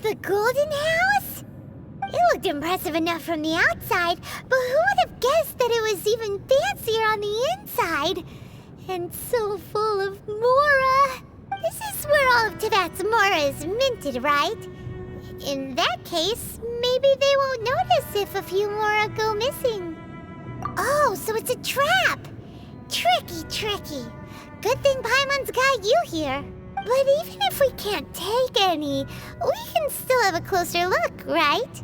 the Golden House? It looked impressive enough from the outside, but who would have guessed that it was even fancier on the inside? And so full of mora. This is where all of Teyvat's mora is minted, right? In that case, maybe they won't notice if a few mora go missing. Oh, so it's a trap! Tricky, tricky. Good thing Paimon's got you here. But even if we can't take any, we can still have a closer look, right?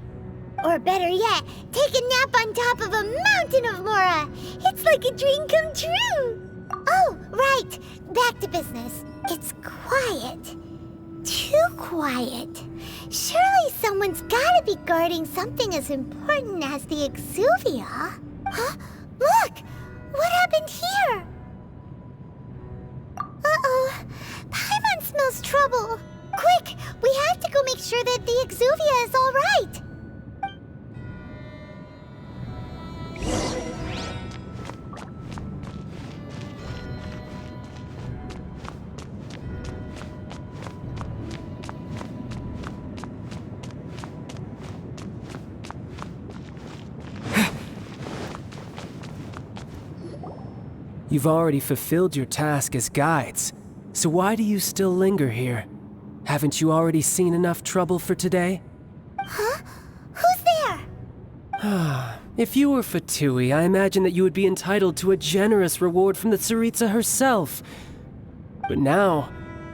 Or better yet, take a nap on top of a mountain of mora. It's like a dream come true. Oh, right. Back to business. It's quiet. Too quiet. Surely someone's gotta be guarding something as important as the Exuvia. Huh? Look! What happened here? Uh-oh. Paimon smells trouble. Quick! We have to go make sure that the Exuvia is all right. You've already fulfilled your task as guides, so why do you still linger here? Haven't you already seen enough trouble for today? Huh? Who's there? If you were Fatui, I imagine that you would be entitled to a generous reward from the Tsaritsa herself. But now,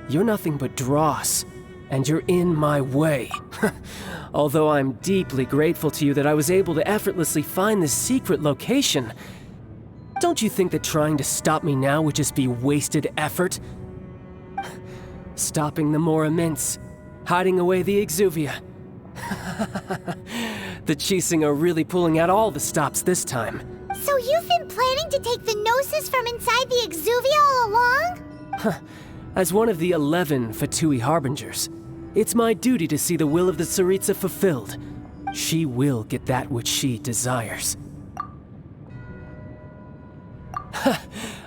you're nothing but dross, and you're in my way. Although I'm deeply grateful to you that I was able to effortlessly find this secret location, don't you think that trying to stop me now would just be wasted effort? Stopping the Mora Mints, hiding away the Exuvia. The Chising are really pulling out all the stops this time. So you've been planning to take the Gnosis from inside the Exuvia all along? As one of the 11 Fatui Harbingers, it's my duty to see the will of the Tsaritsa fulfilled. She will get that which she desires.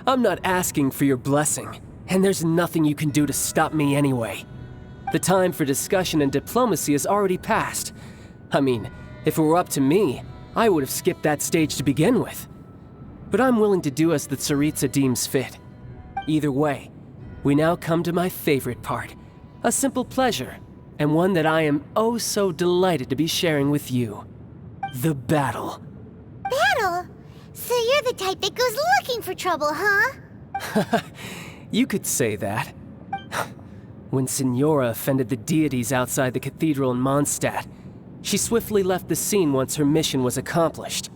I'm not asking for your blessing, and there's nothing you can do to stop me anyway. The time for discussion and diplomacy has already passed. I mean, if it were up to me, I would have skipped that stage to begin with. But I'm willing to do as the Tsaritsa deems fit. Either way, we now come to my favorite part. A simple pleasure, and one that I am oh so delighted to be sharing with you. The battle. Battle? So you're the type that goes looking for trouble, huh? You could say that. When Signora offended the deities outside the cathedral in Mondstadt, she swiftly left the scene once her mission was accomplished.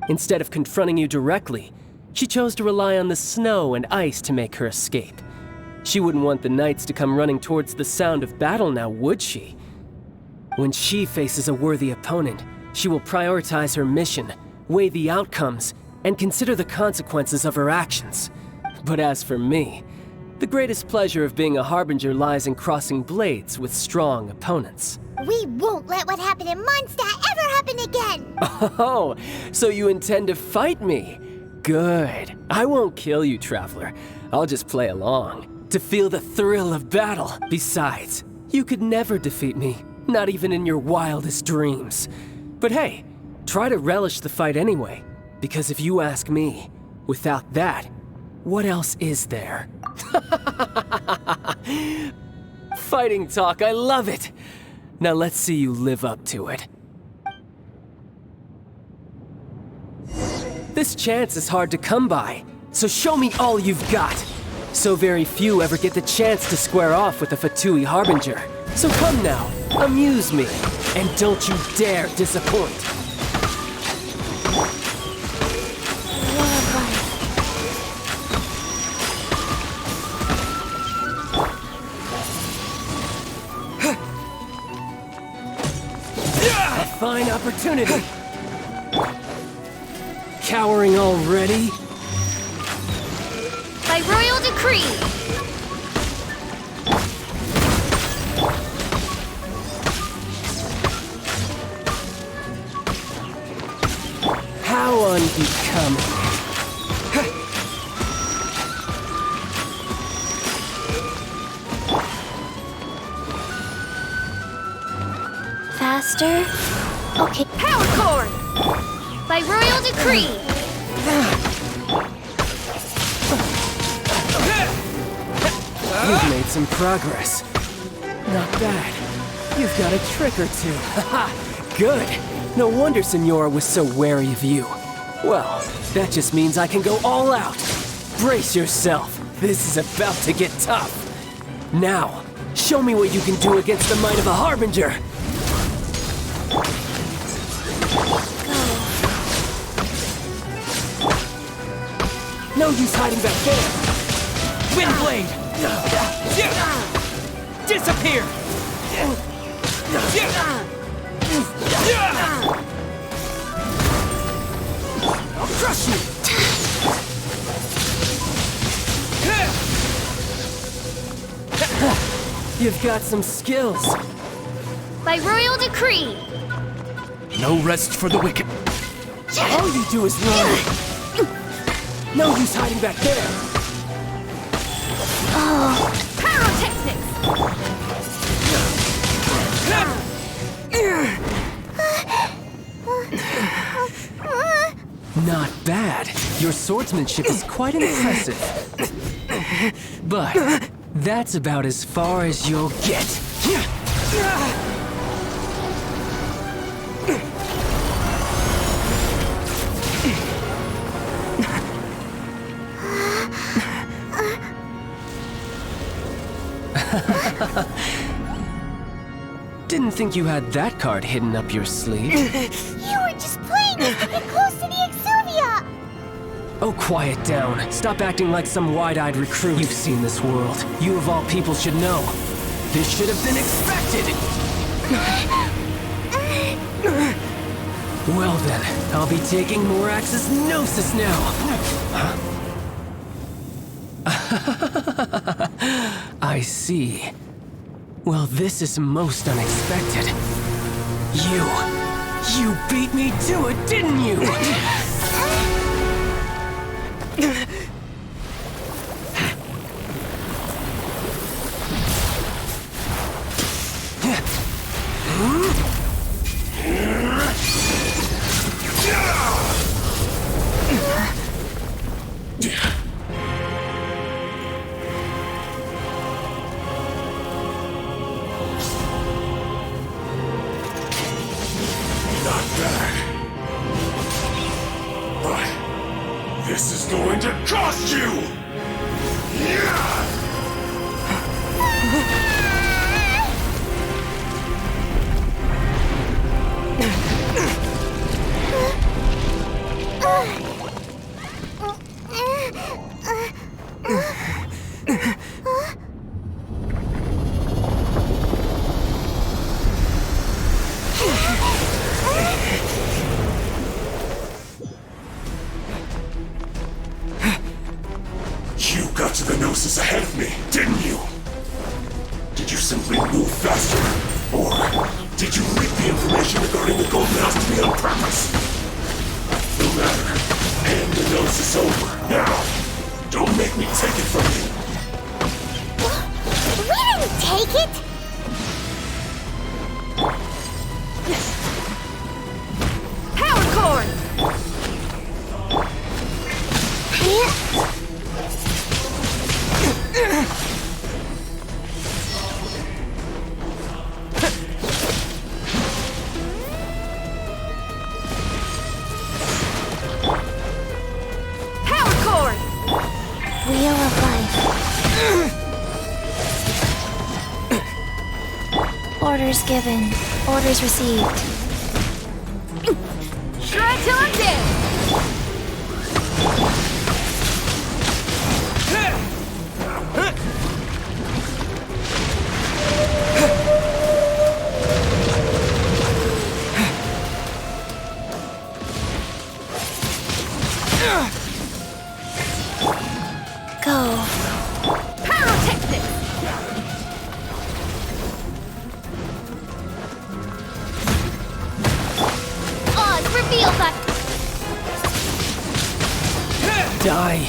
Instead of confronting you directly, she chose to rely on the snow and ice to make her escape. She wouldn't want the knights to come running towards the sound of battle now, would she? When she faces a worthy opponent, she will prioritize her mission, weigh the outcomes, and consider the consequences of her actions. But as for me, the greatest pleasure of being a Harbinger lies in crossing blades with strong opponents. We won't let what happened in Mondstadt ever happen again! Oh, so you intend to fight me? Good. I won't kill you, Traveler. I'll just play along, to feel the thrill of battle. Besides, you could never defeat me, not even in your wildest dreams. But hey, try to relish the fight anyway, because if you ask me, without that, what else is there? Fighting talk, I love it! Now let's see you live up to it. This chance is hard to come by, so show me all you've got. So very few ever get the chance to square off with a Fatui Harbinger. So come now, amuse me, and don't you dare disappoint. A fine opportunity. Cowering already? By royal decree! How unbecoming. faster? Okay. Power cord! By royal decree! You've made some progress. Not bad. You've got a trick or two. Haha, good. No wonder Senora was so wary of you. Well, that just means I can go all out. Brace yourself. This is about to get tough. Now, show me what you can do against the might of a Harbinger. No use hiding back there. Windblade! Disappear! I'll crush you! You've got some skills. By royal decree! No rest for the wicked. All you do is run. No use hiding back there. Pyrotechnics! Not bad. Your swordsmanship is quite impressive. But that's about as far as you'll get. Didn't think you had that card hidden up your sleeve. You were just playing it to get close to the Exuvia! Oh, quiet down. Stop acting like some wide-eyed recruit. You've seen this world. You of all people should know. This should have been expected! Well then, I'll be taking Morax's Gnosis now. I see. Well, this is most unexpected. You beat me to it, didn't you? Not bad. But this is going to cost you! You got to the Gnosis ahead of me, didn't you? Did you simply move faster? Or did you leak the information regarding the Golden House to me on purpose? No matter. Hand the Gnosis over, now! Don't make me take it from you! We didn't take it! Power cord! Power cord! Wheel of Life. Orders given. Orders received. Try till I'm dead! Go. Pyrotechnics! Oz revealed that... Die.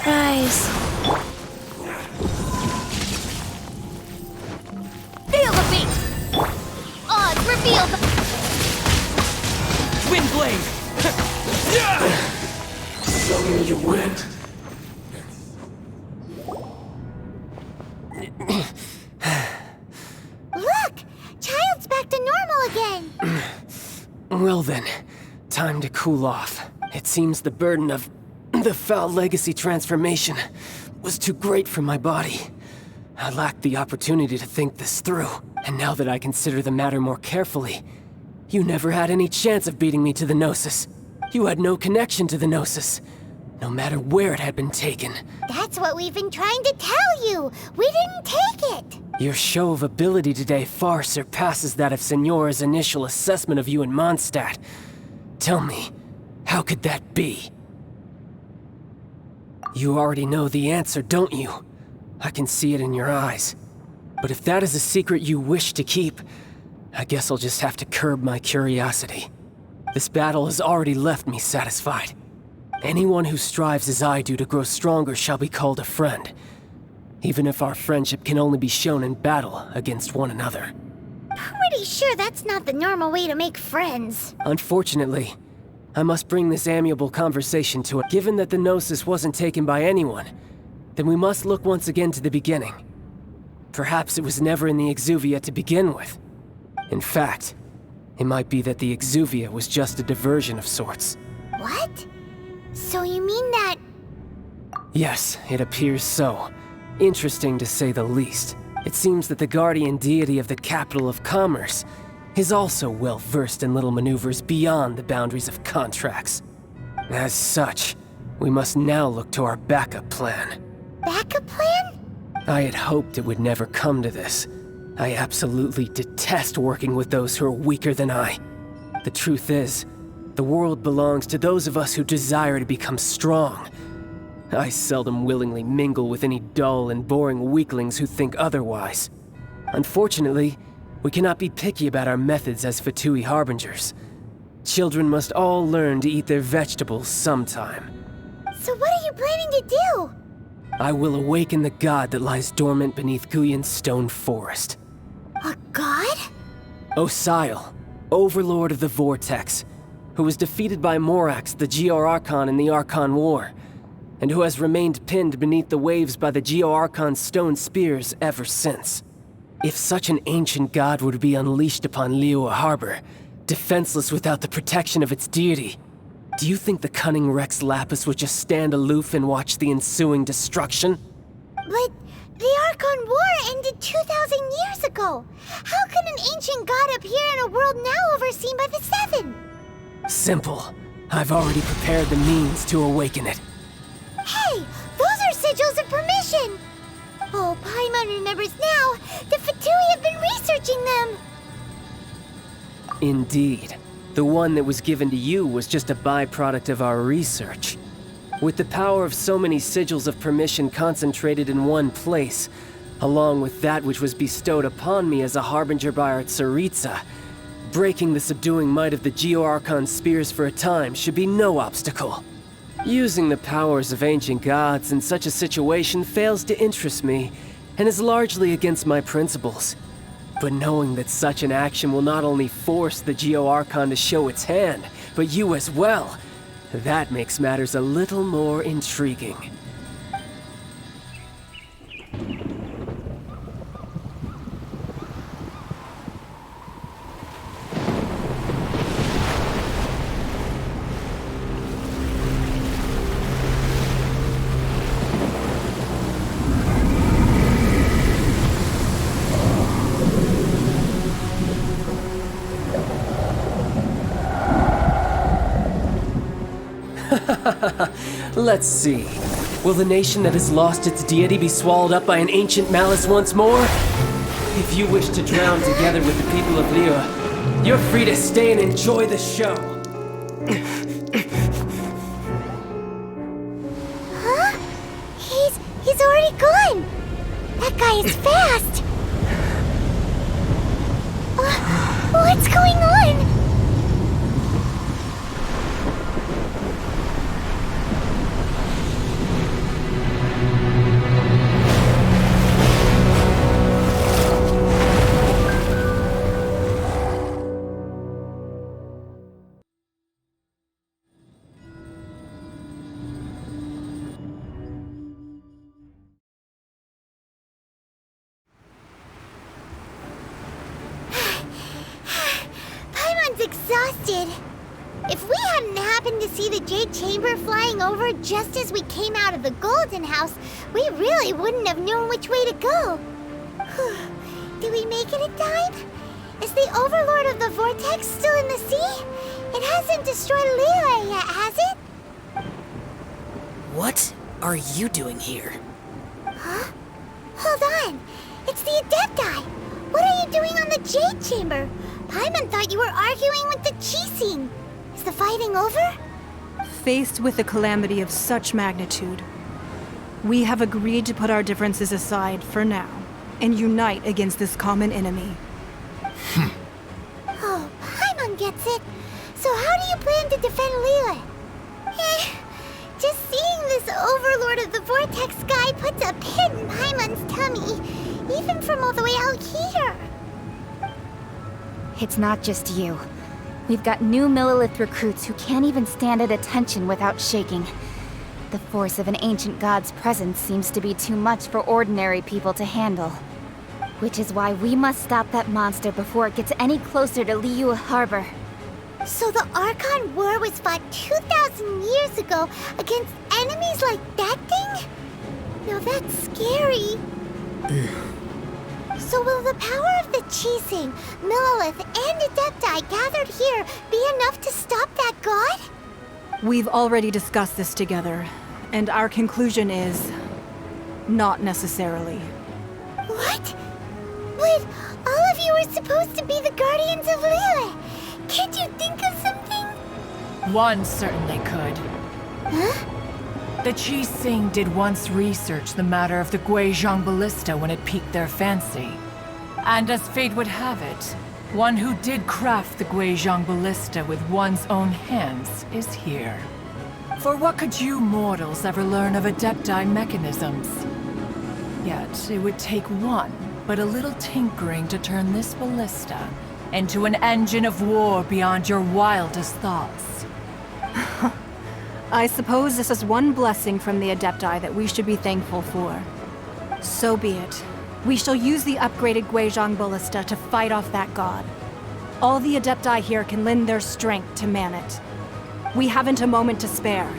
Rise. Feel the beat! Odds reveal the... Twin blade! So you went. Look! Childe's back to normal again! Well then, time to cool off. It seems the burden of the foul legacy transformation was too great for my body. I lacked the opportunity to think this through, and now that I consider the matter more carefully, you never had any chance of beating me to the Gnosis. You had no connection to the Gnosis, no matter where it had been taken. That's what we've been trying to tell you! We didn't take it! Your show of ability today far surpasses that of Signora's initial assessment of you in Mondstadt. Tell me, how could that be? You already know the answer, don't you? I can see it in your eyes. But if that is a secret you wish to keep, I guess I'll just have to curb my curiosity. This battle has already left me satisfied. Anyone who strives as I do to grow stronger shall be called a friend, even if our friendship can only be shown in battle against one another. Pretty sure that's not the normal way to make friends. Unfortunately, I must bring this amiable conversation to it. Given that the Gnosis wasn't taken by anyone, then we must look once again to the beginning. Perhaps it was never in the Exuvia to begin with. In fact, it might be that the Exuvia was just a diversion of sorts. What? So you mean that... Yes, it appears so. Interesting to say the least. It seems that the guardian deity of the capital of commerce is also well versed in little maneuvers beyond the boundaries of contracts. As such, we must now look to our backup plan. backup plan? I had hoped it would never come to this. I absolutely detest working with those who are weaker than I. The truth is, the world belongs to those of us who desire to become strong. I seldom willingly mingle with any dull and boring weaklings who think otherwise. Unfortunately, we cannot be picky about our methods as Fatui Harbingers. Children must all learn to eat their vegetables sometime. So what are you planning to do? I will awaken the god that lies dormant beneath Guyon's stone forest. A god? Osial, overlord of the Vortex, who was defeated by Morax, the Geo-Archon in the Archon War, and who has remained pinned beneath the waves by the Geo-Archon's stone spears ever since. If such an ancient god were to be unleashed upon Liyue Harbor, defenseless without the protection of its deity, do you think the cunning Rex Lapis would just stand aloof and watch the ensuing destruction? But the Archon War ended 2,000 years ago. How can an ancient god appear in a world now overseen by the Seven? Simple. I've already prepared the means to awaken it. Hey, those are sigils of permission! Oh, Paimon remembers now. The Fatui have been researching them. Indeed. The one that was given to you was just a byproduct of our research. With the power of so many sigils of permission concentrated in one place, along with that which was bestowed upon me as a harbinger by our Tsaritsa, breaking the subduing might of the Geo-Archon spears for a time should be no obstacle. Using the powers of ancient gods in such a situation fails to interest me, and is largely against my principles. But knowing that such an action will not only force the Geo-Archon to show its hand, but you as well, that makes matters a little more intriguing. Let's see. Will the nation that has lost its deity be swallowed up by an ancient malice once more? If you wish to drown together with the people of Liyue, you're free to stay and enjoy the show. Huh? He's already gone. That guy is fast! What's going on? Exhausted. If we hadn't happened to see the Jade Chamber flying over just as we came out of the Golden House, we really wouldn't have known which way to go. Did we make it in time? Is the Overlord of the Vortex still in the sea? It hasn't destroyed Liyue yet, has it? What are you doing here? Huh? Hold on. It's the Adepti. What are you doing on the Jade Chamber? Paimon thought you were arguing with the Qixing. Is the fighting over? Faced with a calamity of such magnitude, we have agreed to put our differences aside for now and unite against this common enemy. Oh, Paimon gets it. So how do you plan to defend Liyue? Just seeing this Overlord of the Vortex guy puts a pit in Paimon's tummy, even from all the way out here. It's not just you. We've got new Millelith recruits who can't even stand at attention without shaking. The force of an ancient god's presence seems to be too much for ordinary people to handle. Which is why we must stop that monster before it gets any closer to Liyue Harbor. So the Archon War was fought 2,000 years ago against enemies like that thing? Now that's scary. So will the power of the Qixing, Millelith, and Adepti gathered here be enough to stop that god? We've already discussed this together, and our conclusion is... not necessarily. What? But all of you were supposed to be the guardians of Liyue. Can't you think of something? One certainly could. Huh? The Qixing did once research the matter of the Guizhong Ballista when it piqued their fancy. And as fate would have it, one who did craft the Guizhong Ballista with one's own hands is here. For what could you mortals ever learn of Adepti mechanisms? Yet it would take one, but a little tinkering to turn this ballista into an engine of war beyond your wildest thoughts. I suppose this is one blessing from the Adepti that we should be thankful for. So be it. We shall use the upgraded Guizhong Ballista to fight off that god. All the Adepti here can lend their strength to man it. We haven't a moment to spare.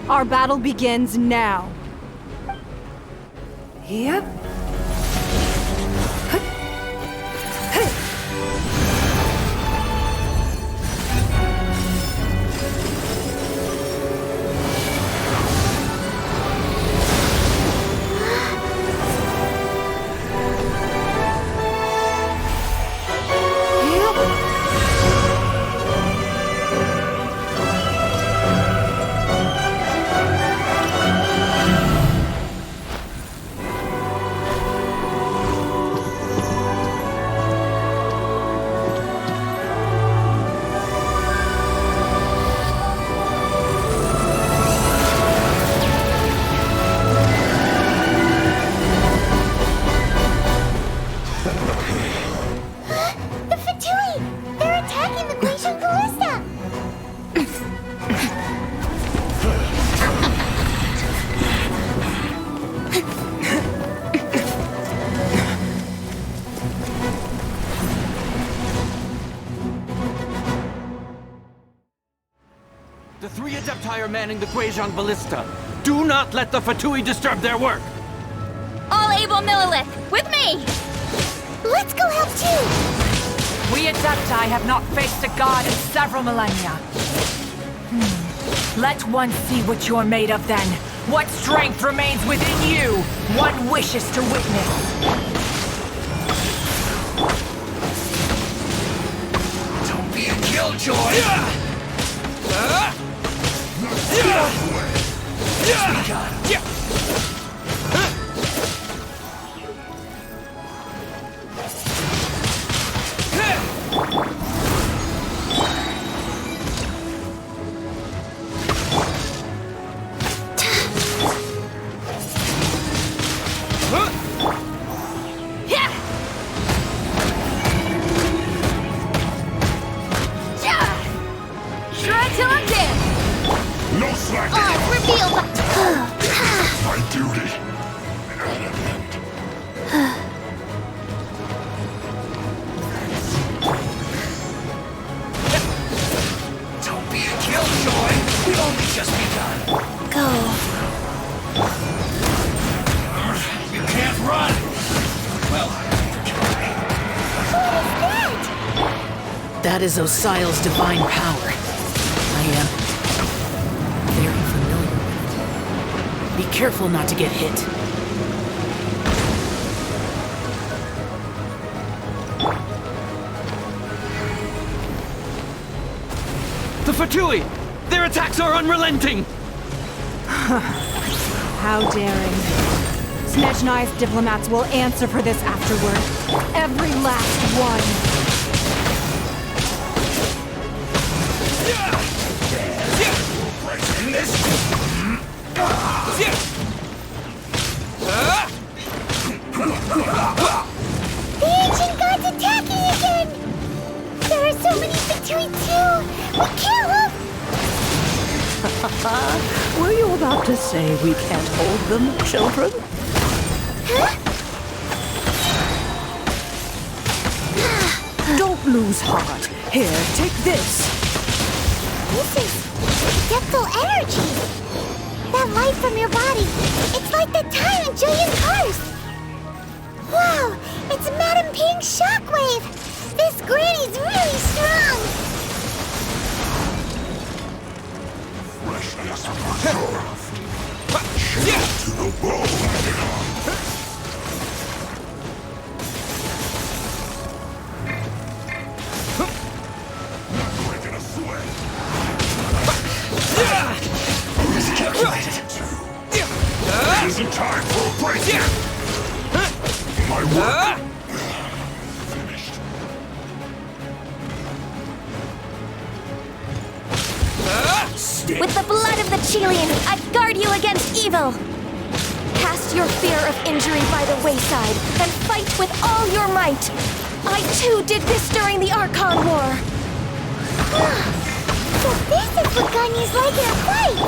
Our battle begins now. Yep. The three Adepti are manning the Guizhong Ballista. Do not let the Fatui disturb their work! All able Millelith, with me! Let's go help too! We Adepti have not faced a god in several millennia. Let one see what you're made of then. What strength remains within you, one wishes to witness. Don't be a killjoy! That is Osial's divine power. I am very familiar with it. Be careful not to get hit. The Fatui! Their attacks are unrelenting! How daring. Snezhnai's diplomats will answer for this afterward. Every last one. The ancient god's attacking again! There are so many Fatui too! We can't look! Were you about to say we can't hold them, children? Huh? Don't lose heart. Here, take this. This is adeptal energy! That light from your body, it's like the time in Julian Karst! Wow, it's Madame Ping's shockwave! This granny's really strong! Freshness preserved. Chilled to the bone. Not breaking a sweat. Who's calculated? It isn't time for a break yet. My work finished. With the blood of the Chilean, I guard you against evil! Cast your fear of injury by the wayside, and fight with all your might! I too did this during the Archon War! So this is what Ganya's like in a fight!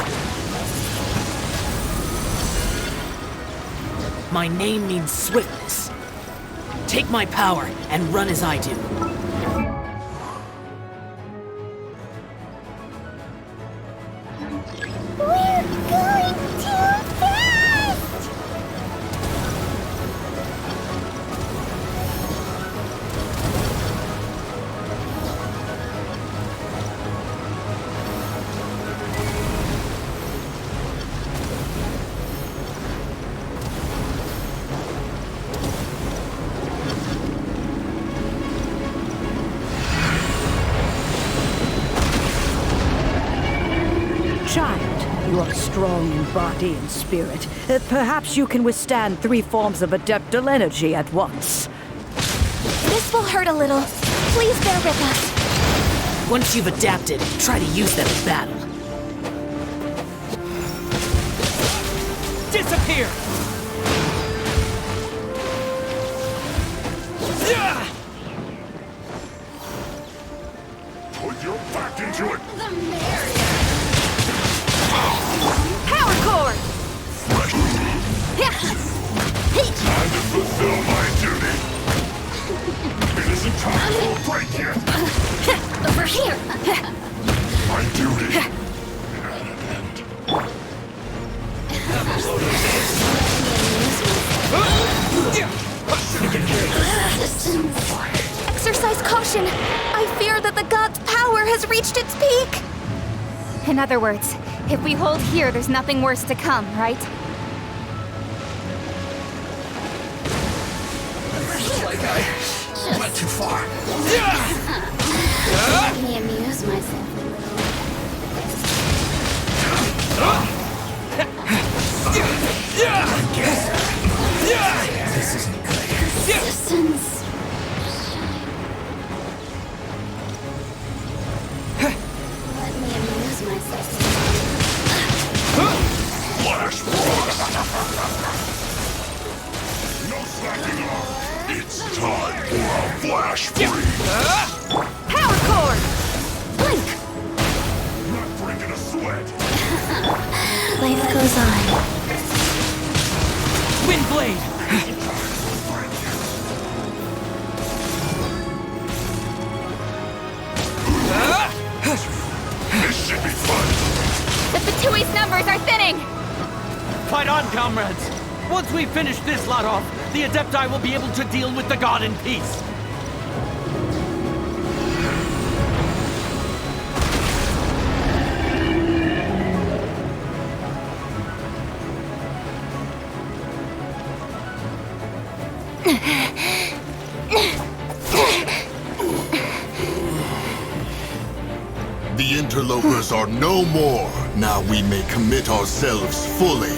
My name means swiftness. Take my power and run as I do. We're going too fast! Child, you are strong in body and spirit. Perhaps you can withstand 3 forms of adeptal energy at once. This will hurt a little. Please bear with us. Once you've adapted, try to use them in battle. Disappear! Put your back into it. Power core! Time to fulfill my duty. It isn't time for a break yet. Over here! My duty. Exercise caution! I fear that the god's power has reached its peak! In other words, if we hold here, there's nothing worse to come, right? Went too far. Let me amuse myself a This isn't good. Distance. Let me amuse myself. Flash! No slacking off. It's time for a flash freeze. Power core! Blink! Not breaking a sweat. Life goes on. Wind blade! This should be fun. The Fatui's numbers are thinning! Fight on, comrades! Once we finish this lot off, the Adepti will be able to deal with the god in peace. The interlopers are no more. Now we may commit ourselves fully.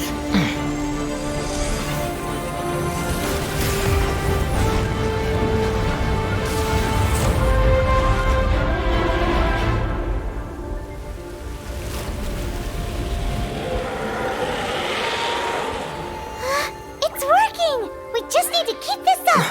It's working! We just need to keep this up!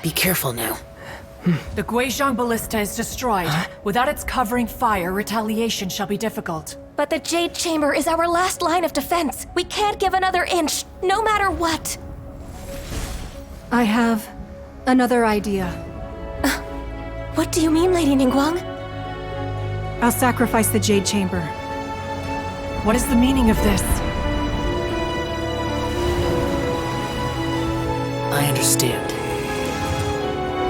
Be careful now. The Guizhong Ballista is destroyed. Without its covering fire, retaliation shall be difficult. But the Jade Chamber is our last line of defense. We can't give another inch, no matter what. I have another idea. What do you mean, Lady Ningguang? I'll sacrifice the Jade Chamber. What is the meaning of this? I understand.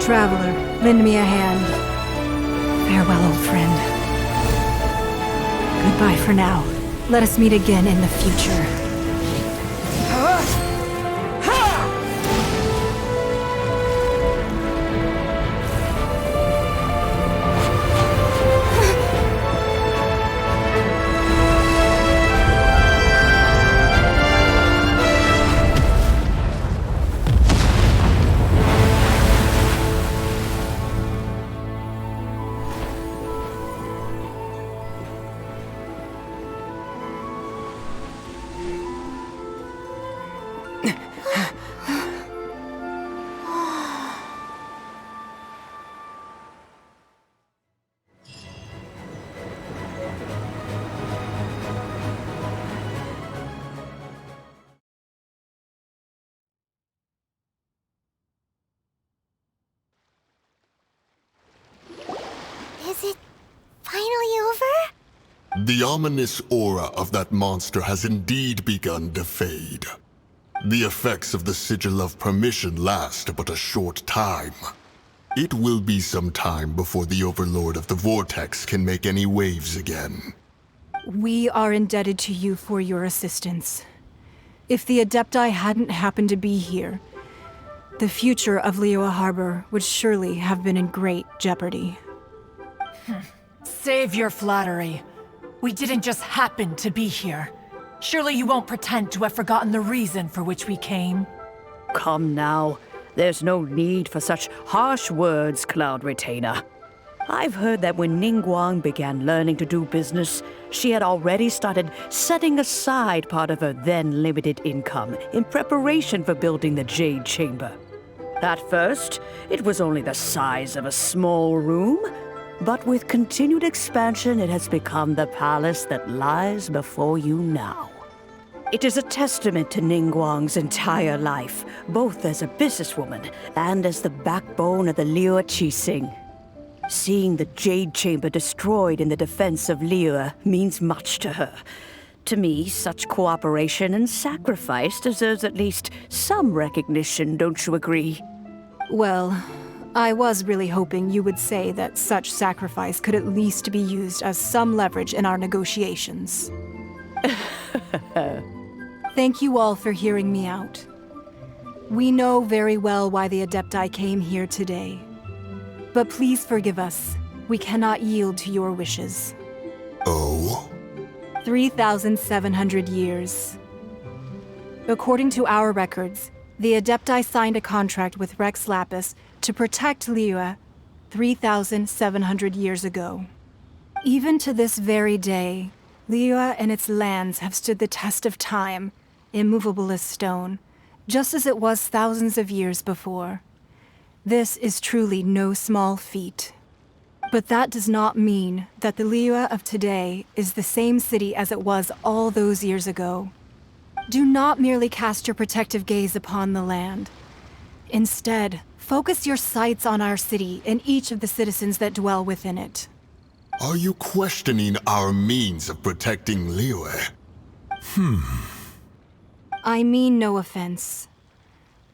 Traveler, lend me a hand. Farewell, old friend. Goodbye for now. Let us meet again in the future. Is it finally over? The ominous aura of that monster has indeed begun to fade. The effects of the Sigil of Permission last but a short time. It will be some time before the Overlord of the Vortex can make any waves again. We are indebted to you for your assistance. If the Adepti hadn't happened to be here, the future of Liyue Harbor would surely have been in great jeopardy. Save your flattery. We didn't just happen to be here. Surely you won't pretend to have forgotten the reason for which we came. Come now. There's no need for such harsh words, Cloud Retainer. I've heard that when Ningguang began learning to do business, she had already started setting aside part of her then limited income in preparation for building the Jade Chamber. At first, it was only the size of a small room, but with continued expansion, it has become the palace that lies before you now. It is a testament to Ningguang's entire life, both as a businesswoman and as the backbone of the Liyue Qixing. Seeing the Jade Chamber destroyed in the defense of Liyue means much to her. To me, such cooperation and sacrifice deserves at least some recognition, don't you agree? Well, I was really hoping you would say that such sacrifice could at least be used as some leverage in our negotiations. Thank you all for hearing me out. We know very well why the Adepti came here today. But please forgive us. We cannot yield to your wishes. Oh? 3,700 years. According to our records, the Adepti signed a contract with Rex Lapis to protect Liyue 3,700 years ago. Even to this very day, Liyue and its lands have stood the test of time, immovable as stone, just as it was thousands of years before. This is truly no small feat. But that does not mean that the Liyue of today is the same city as it was all those years ago. Do not merely cast your protective gaze upon the land. Instead, focus your sights on our city and each of the citizens that dwell within it. Are you questioning our means of protecting Liyue? I mean no offense.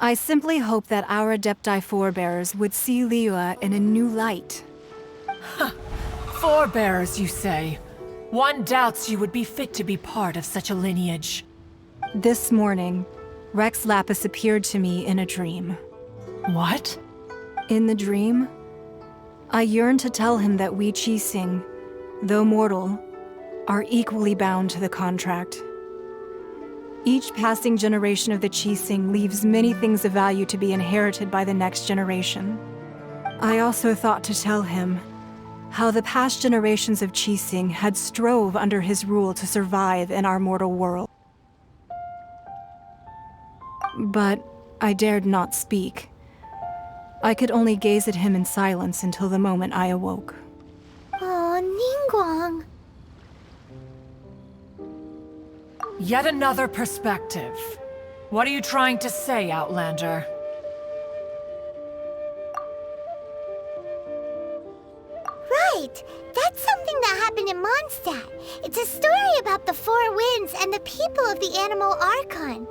I simply hope that our Adepti forebears would see Liyue in a new light. Forebears, you say? One doubts you would be fit to be part of such a lineage. This morning, Rex Lapis appeared to me in a dream. What? In the dream, I yearned to tell him that we Qixing, though mortal, are equally bound to the contract. Each passing generation of the Qixing leaves many things of value to be inherited by the next generation. I also thought to tell him how the past generations of Qixing had strove under his rule to survive in our mortal world. But I dared not speak. I could only gaze at him in silence until the moment I awoke. Oh, Ningguang. Yet another perspective. What are you trying to say, Outlander? Right! That's something that happened in Mondstadt. It's a story about the Four Winds and the people of the Animal Archon.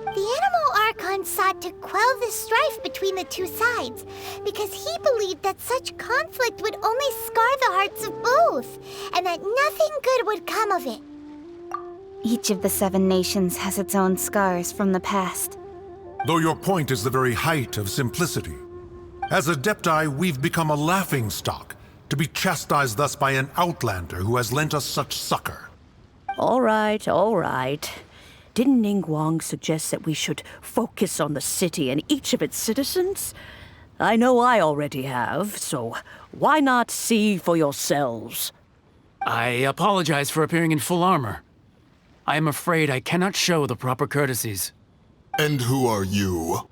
The Animal Archon sought to quell the strife between the two sides, because he believed that such conflict would only scar the hearts of both, and that nothing good would come of it. Each of the 7 nations has its own scars from the past. Though your point is the very height of simplicity. As Adepti, we've become a laughingstock, to be chastised thus by an outlander who has lent us such succor. All right, all right. Didn't Ningguang suggest that we should focus on the city and each of its citizens? I know I already have, so why not see for yourselves? I apologize for appearing in full armor. I am afraid I cannot show the proper courtesies. And who are you?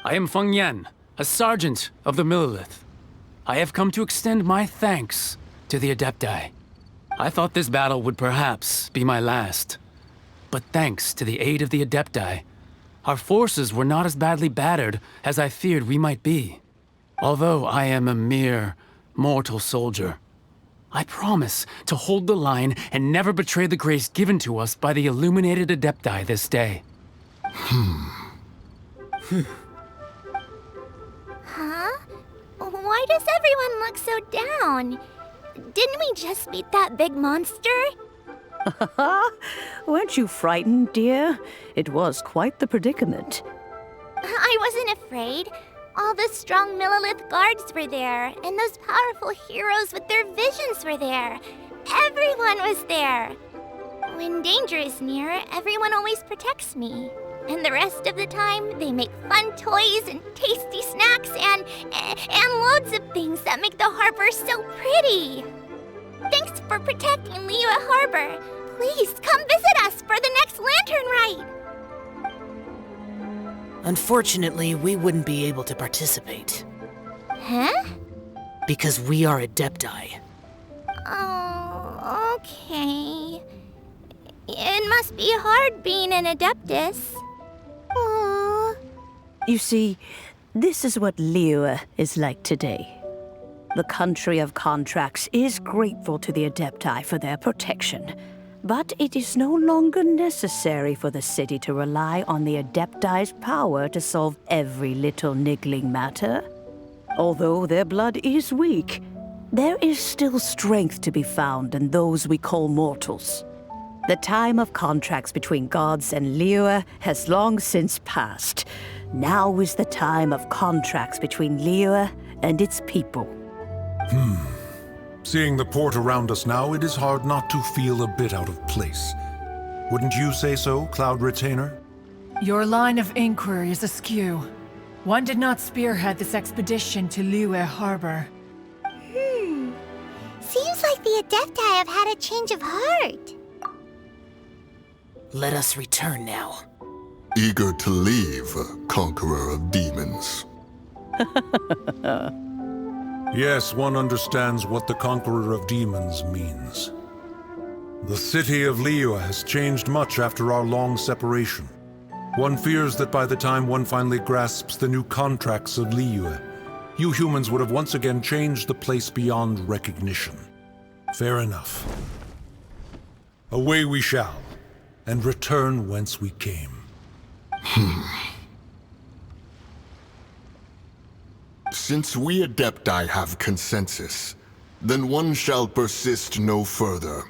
I am Feng Yan, a sergeant of the Millelith. I have come to extend my thanks to the Adepti. I thought this battle would perhaps be my last. But thanks to the aid of the Adepti, our forces were not as badly battered as I feared we might be. Although I am a mere mortal soldier, I promise to hold the line and never betray the grace given to us by the illuminated Adepti this day. Huh? Why does everyone look so down? Didn't we just beat that big monster? Weren't you frightened, dear? It was quite the predicament. I wasn't afraid. All the strong Millelith guards were there, and those powerful heroes with their visions were there. Everyone was there. When danger is near, everyone always protects me. And the rest of the time, they make fun toys and tasty snacks and loads of things that make the harbor so pretty. Thanks for protecting Liyue Harbor. Please come visit us for the next lantern ride. Unfortunately, we wouldn't be able to participate. Huh? Because we are Adepti. Oh, okay. It must be hard being an Adeptus. Aww. You see, this is what Liyue is like today. The country of contracts is grateful to the Adepti for their protection, but it is no longer necessary for the city to rely on the Adepti's power to solve every little niggling matter. Although their blood is weak, there is still strength to be found in those we call mortals. The time of contracts between gods and Liyue has long since passed. Now is the time of contracts between Liyue and its people. Seeing the port around us now, it is hard not to feel a bit out of place. Wouldn't you say so, Cloud Retainer? Your line of inquiry is askew. One did not spearhead this expedition to Liyue Harbor. Seems like the Adepti have had a change of heart. Let us return now. Eager to leave, conqueror of demons. Yes, one understands what the Conqueror of Demons means. The city of Liyue has changed much after our long separation. One fears that by the time one finally grasps the new contracts of Liyue, you humans would have once again changed the place beyond recognition. Fair enough. Away we shall, and return whence we came. Since we Adepti have consensus, then one shall persist no further.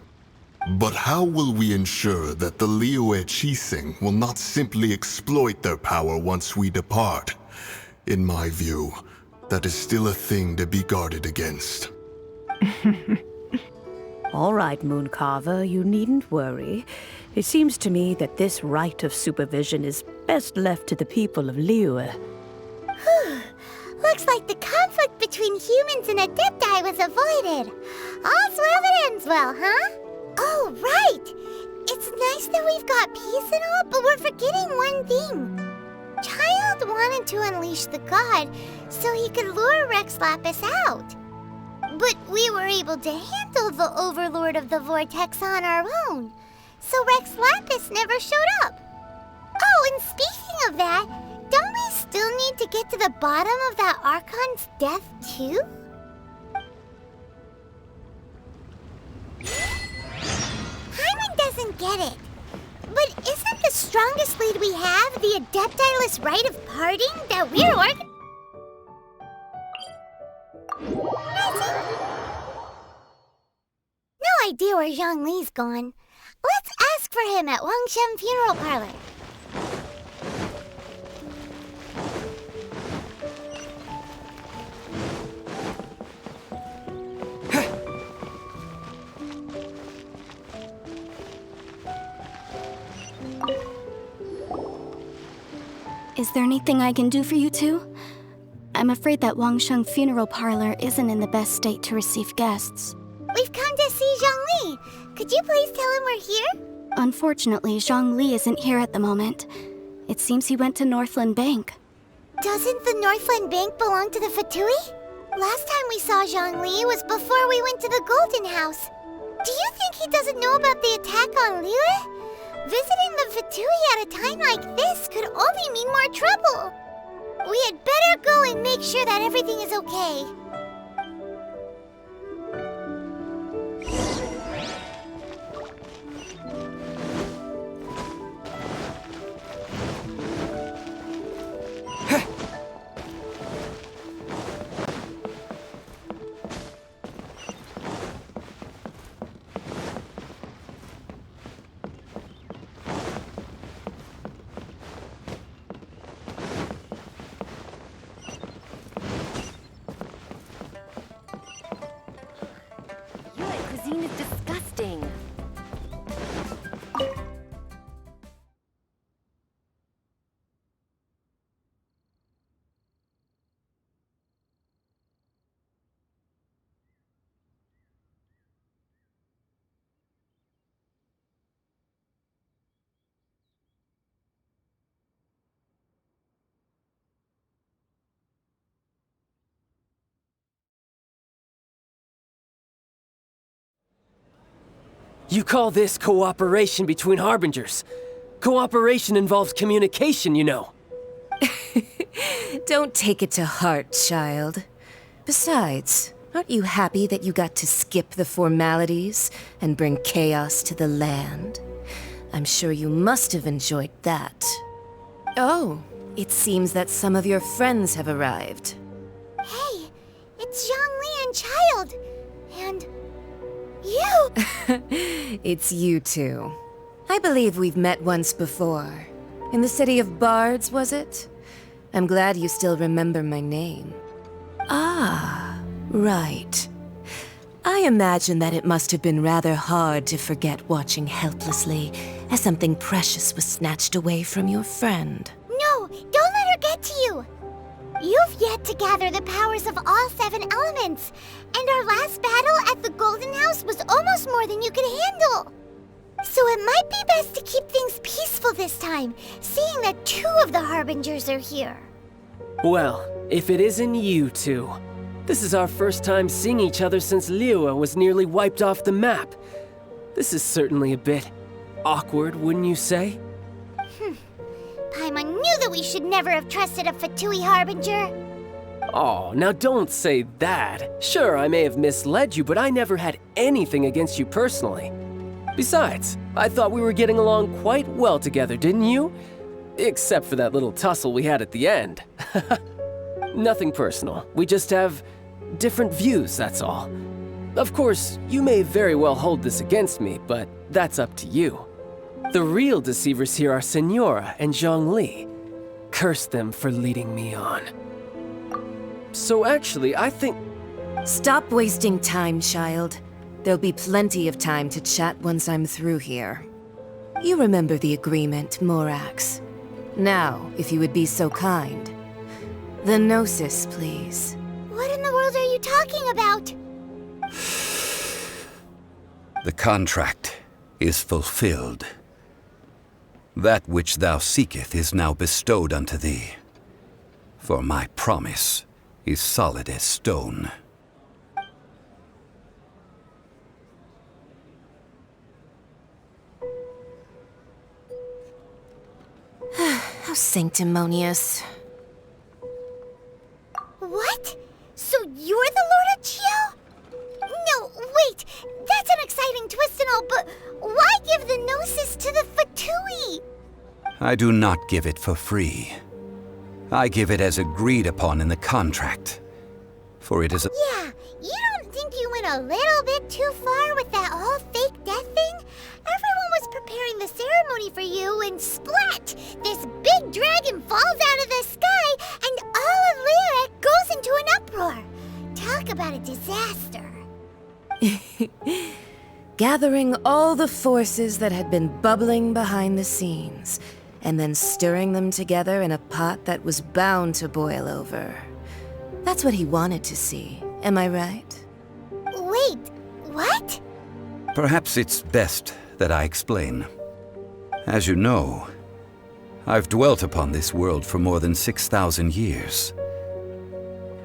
But how will we ensure that the Liyue Qixing will not simply exploit their power once we depart? In my view, that is still a thing to be guarded against. All right, Mooncarver, you needn't worry. It seems to me that this right of supervision is best left to the people of Liyue. Looks like the conflict between humans and Adepti was avoided. All's well that ends well, huh? Oh, right! It's nice that we've got peace and all, but we're forgetting one thing. Childe wanted to unleash the god so he could lure Rex Lapis out. But we were able to handle the Overlord of the Vortex on our own, so Rex Lapis never showed up. Oh, and speaking of that, don't we still need to get to the bottom of that Archon's death, too? Hyman doesn't get it. But isn't the strongest lead we have the Adeptiless rite of parting that we're No idea where Zhongli's gone. Let's ask for him at Wangshen Funeral Parlor. Is there anything I can do for you two? I'm afraid that Wangsheng Funeral Parlor isn't in the best state to receive guests. We've come to see Zhongli. Could you please tell him we're here? Unfortunately, Zhongli isn't here at the moment. It seems he went to Northland Bank. Doesn't the Northland Bank belong to the Fatui? Last time we saw Zhongli was before we went to the Golden House. Do you think he doesn't know about the attack on Liyue? Visiting the Fatui at a time like this could only mean more trouble. We had better go and make sure that everything is okay. Cuisine is disgusting. You call this cooperation between Harbingers? Cooperation involves communication, you know. Don't take it to heart, child. Besides, aren't you happy that you got to skip the formalities and bring chaos to the land? I'm sure you must have enjoyed that. Oh, it seems that some of your friends have arrived. Hey, it's Zhongli and Childe. And you! It's you two. I believe we've met once before. In the city of Bards, was it? I'm glad you still remember my name. Ah, right. I imagine that it must have been rather hard to forget watching helplessly as something precious was snatched away from your friend. No, don't let her get to you! You've yet to gather the powers of all 7 elements, and our last battle at the Golden House was almost more than you could handle. So it might be best to keep things peaceful this time, seeing that 2 of the Harbingers are here. Well, if it isn't you two. This is our first time seeing each other since Liyue was nearly wiped off the map. This is certainly a bit awkward, wouldn't you say? Paimon knew that we should never have trusted a Fatui Harbinger. Oh, now don't say that. Sure, I may have misled you, but I never had anything against you personally. Besides, I thought we were getting along quite well together, didn't you? Except for that little tussle we had at the end. Nothing personal. We just have different views, that's all. Of course, you may very well hold this against me, but that's up to you. The real deceivers here are Senora and Zhongli. Curse them for leading me on. So actually, I think... Stop wasting time, child. There'll be plenty of time to chat once I'm through here. You remember the agreement, Morax. Now, if you would be so kind. The Gnosis, please. What in the world are you talking about? The contract is fulfilled. That which thou seeketh is now bestowed unto thee. For my promise is solid as stone. How sanctimonious. What? So you're the Lord of Chio? No, wait! That's an exciting twist and all, but why give the Gnosis to the Fatui? I do not give it for free. I give it as agreed upon in the contract. For it is a... Yeah, you don't think you went a little bit too far with that whole fake death thing? Everyone was preparing the ceremony for you, and splat! This big dragon falls out of the sky, and all of Liyue goes into an uproar. Talk about a disaster. Gathering all the forces that had been bubbling behind the scenes, and then stirring them together in a pot that was bound to boil over. That's what he wanted to see, am I right? Wait, what? Perhaps it's best that I explain. As you know, I've dwelt upon this world for more than 6,000 years.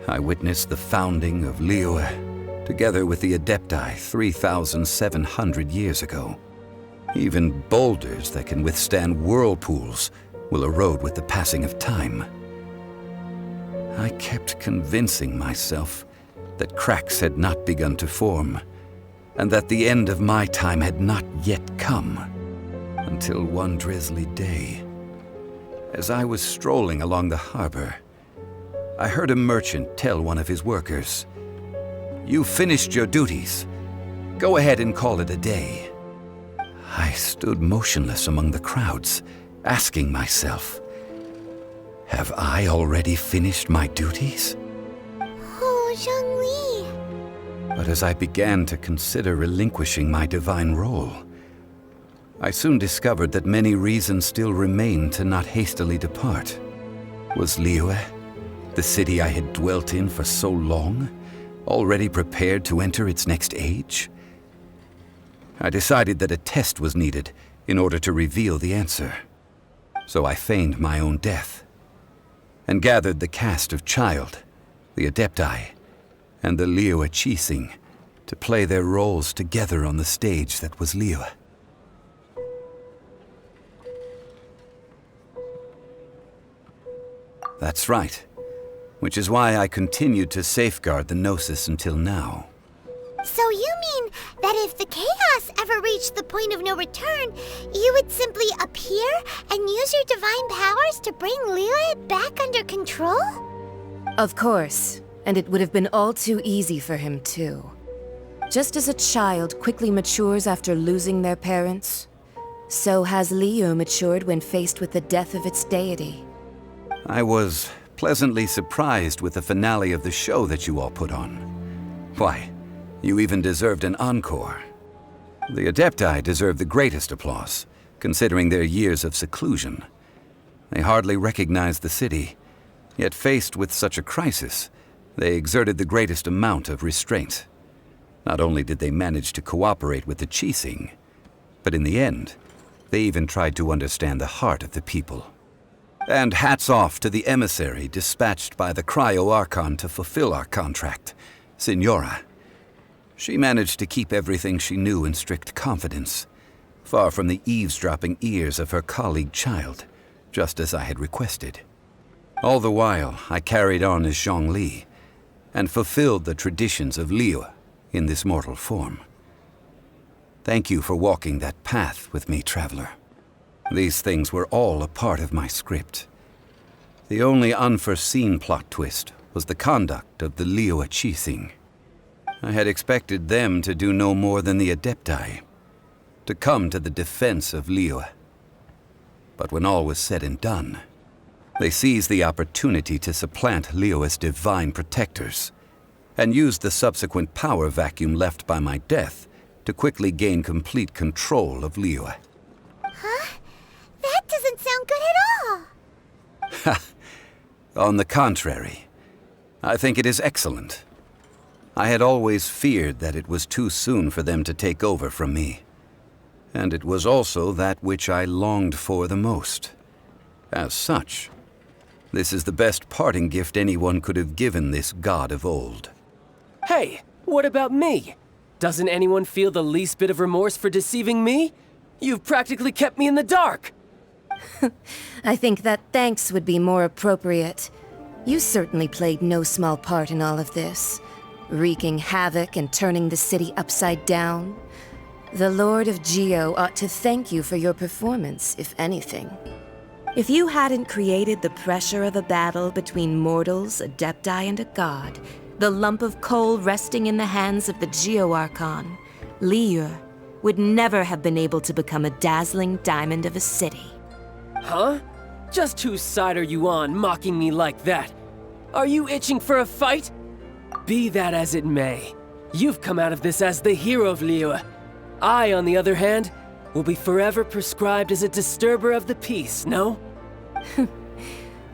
I witnessed the founding of Liyue, together with the Adepti 3,700 years ago. Even boulders that can withstand whirlpools will erode with the passing of time. I kept convincing myself that cracks had not begun to form, and that the end of my time had not yet come. Until one drizzly day, as I was strolling along the harbor, I heard a merchant tell one of his workers, "You finished your duties. Go ahead and call it a day." I stood motionless among the crowds, asking myself, have I already finished my duties? Oh, Zhongli. But as I began to consider relinquishing my divine role, I soon discovered that many reasons still remained to not hastily depart. Was Liyue, the city I had dwelt in for so long, already prepared to enter its next age? I decided that a test was needed in order to reveal the answer. So I feigned my own death, and gathered the cast of Childe, the Adepti, and the Liyue Qixing to play their roles together on the stage that was Liyue. That's right, which is why I continued to safeguard the Gnosis until now. So you mean that if the chaos ever reached the point of no return, you would simply appear and use your divine powers to bring Liyue back under control? Of course, and it would have been all too easy for him too. Just as a child quickly matures after losing their parents, so has Liyue matured when faced with the death of its deity. I was pleasantly surprised with the finale of the show that you all put on. Why, you even deserved an encore. The Adepti deserve the greatest applause, considering their years of seclusion. They hardly recognized the city, yet faced with such a crisis, they exerted the greatest amount of restraint. Not only did they manage to cooperate with the Qixing, But in the end, they even tried to understand the heart of the people. And hats off to the emissary dispatched by the Cryo-Archon to fulfill our contract, Signora. She managed to keep everything she knew in strict confidence, far from the eavesdropping ears of her colleague Childe, just as I had requested. All the while, I carried on as Zhongli, and fulfilled the traditions of Liyue in this mortal form. Thank you for walking that path with me, traveler. These things were all a part of my script. The only unforeseen plot twist was the conduct of the Liyue Qixing. I had expected them to do no more than the Adepti, to come to the defense of Liyue. But when all was said and done, they seized the opportunity to supplant Liyue's divine protectors, and used the subsequent power vacuum left by my death to quickly gain complete control of Liyue. Huh? That doesn't sound good at all! On the contrary, I think it is excellent. I had always feared that it was too soon for them to take over from me. And it was also that which I longed for the most. As such, this is the best parting gift anyone could have given this god of old. Hey, what about me? Doesn't anyone feel the least bit of remorse for deceiving me? You've practically kept me in the dark! I think that thanks would be more appropriate. You certainly played no small part in all of this, wreaking havoc and turning the city upside down. The Lord of Geo ought to thank you for your performance, if anything. If you hadn't created the pressure of a battle between mortals, Adepti, and a god, the lump of coal resting in the hands of the Geo-Archon, Liyue would never have been able to become a dazzling diamond of a city. Huh? Just whose side are you on, mocking me like that? Are you itching for a fight? Be that as it may, you've come out of this as the hero of Liyue. I, on the other hand, will be forever prescribed as a disturber of the peace, no?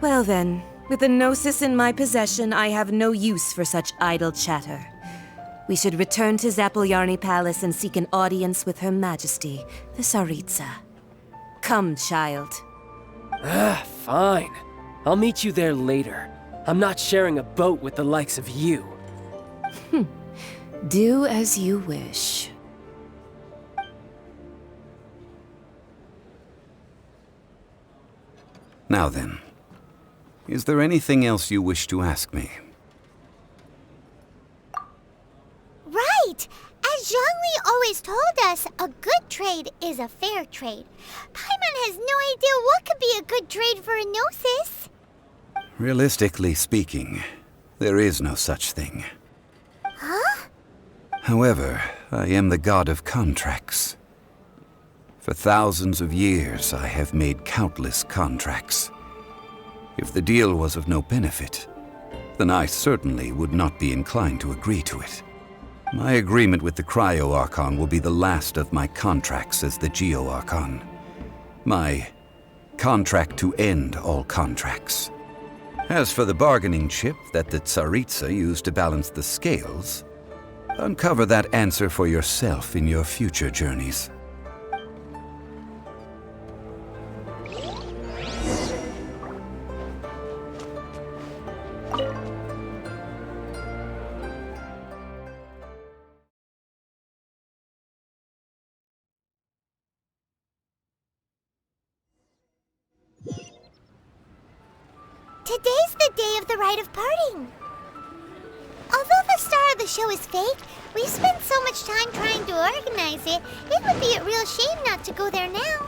Well then, with the Gnosis in my possession, I have no use for such idle chatter. We should return to Zapoljarny Palace and seek an audience with Her Majesty, the Tsaritsa. Come, child. Fine. I'll meet you there later. I'm not sharing a boat with the likes of you. Do as you wish. Now then, is there anything else you wish to ask me? Right! As Zhongli always told us, a good trade is a fair trade. Paimon has no idea what could be a good trade for a Gnosis. Realistically speaking, there is no such thing. Huh? However, I am the god of contracts. For thousands of years, I have made countless contracts. If the deal was of no benefit, then I certainly would not be inclined to agree to it. My agreement with the Cryo-Archon will be the last of my contracts as the Geo-Archon. My contract to end all contracts. As for the bargaining chip that the Tsaritsa used to balance the scales, uncover that answer for yourself in your future journeys. Today's the day of the rite of parting. Although the star of the show is fake, we spent so much time trying to organize it, it would be a real shame not to go there now.